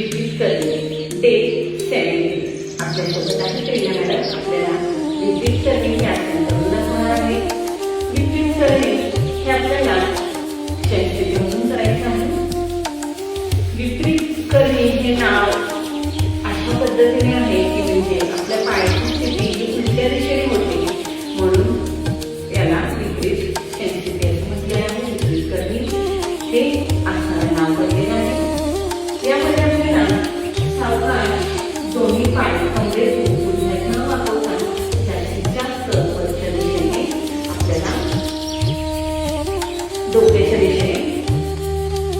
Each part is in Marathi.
विपरीत करणे डे 70. आपल्यासोबत आहे प्रिया मॅडम. आपल्याला विपरीत करणे हे आसन करून दाखवणार आहे. विपरीत करणे हे आपल्याला शैक्षणिक म्हणून करायचं आहे. विपरीत करणे हे नाव अशा पद्धतीने आहे की म्हणजे आपल्या पायाची स्थिती ही उलट्या दिशेने होते, म्हणून याला विपरीत स्थिती असं म्हटले आहे. विपरीत करणे हे आसनाला नाव पडलेलं आहे. यामध्ये आपल्याला सावकाश दोन्ही पाय कमरे उलट न वाकवता जास्तीत जास्त वरच्या दिशेने आपल्याला डोक्याच्या दिशेने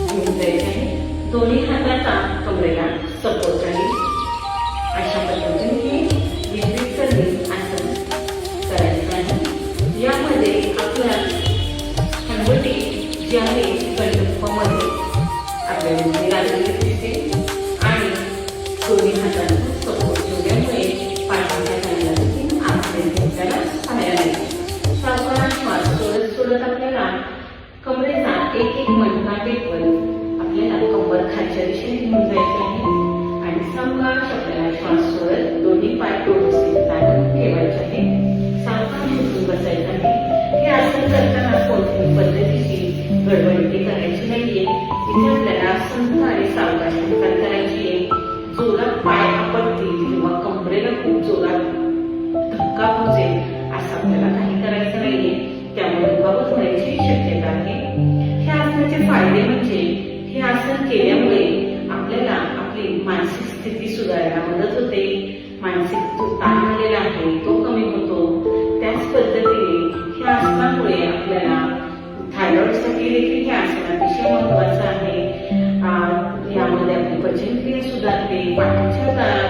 घेऊन जायचे आहे. दोन्ही हाताचा कमरेला सपोर्ट राहील. अशा पद्धतीने हे विपरीत करणे आसन करायचं आहे. यामध्ये आपल्या हनुवटी जी आहे कंठपामध्ये आपल्याला लागलेली दिसते आणि दोन्ही हातांचा सपोर्ट ठेवल्यामुळे पाठीच्या खाण्याला देखील आपल्याला पाहायला मिळते. सावकाश श्वास सोडत आपल्याला कमरेचा एक एक मणका टेकवत आपल्याला कंबर खालच्या दिशेने घेऊन जायचे आहे आणि सावकाश आपल्याला श्वास सोडत दोन्ही पाय व्यवस्थित ताणून ठेवायचे आहे. सावकाश उठून बसायचं आहे. हे आसन करताना कोणत्याही पद्धतीची गडबडी करायची नाहीये. इथे आपल्याला संथ आणि सावकाश हालचाल करायची आहे. जोरात पाय आपटतील किंवा कमरेला खूप जोरात धक्का पोहोचेल असं आपल्याला काही करायचं नाहीये. त्यामुळे दुखापत होण्याची शक्यता आहे. ह्या आसनाचे फायदे म्हणजे हे आसन केल्यामुळे आपल्याला आपली मानसिक स्थिती सुधारायला मदत होते. मानसिक जो ताण आलेला आहे तो कमी होतो. त्याच पद्धतीने ह्या आसनामुळे आपल्याला थायरॉइडसाठी देखील हे आसन अतिशय महत्वाचं आहे. यामध्ये आपली पचनक्रिया सुधारते. पाठीच्या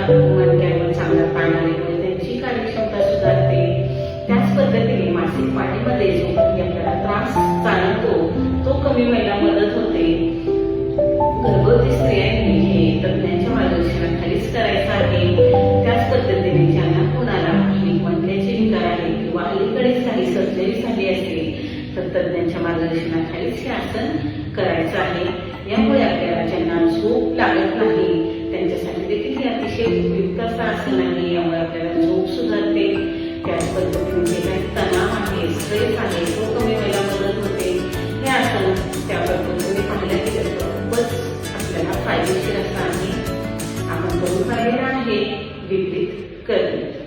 मणक्यावर चांगला ताण आल्यामुळे त्यांची कार्यक्षमता सुधारते. त्याच पद्धतीने मासिक पाळीमध्ये जो काही आपल्याला त्रास जाणवतो तो कमी व्हायला मदत होते. गर्भवती स्त्रियांनी हे तज्ञांच्या मार्गदर्शनाखालीच करायचं आहे. त्याच पद्धतीने ज्यांना कोणाला मणक्याचे विकार आहे किंवा अलीकडेच काही सर्जरी झाली असेल तर तज्ञांच्या मार्गदर्शनाखालीच हे आसन करायचं आहे. यामुळे आपल्याला ज्यांना झोप लागत नाही त्यांच्यासाठी देखील हे अतिशय उपयुक्त असं आसन आहे. यामुळे आपल्याला झोप सुधारते. त्याच पद्धतीने जे काही तणाव आहे, स्ट्रेस आहे तो कमी व्हायला मदत होते. हे आसन त्या पद्धतीने पाहिलं गेलं तर खूपच आपल्याला फायदेशीर असं आहे. आपण करून पाहिलेलं आहे विपरीत करणे.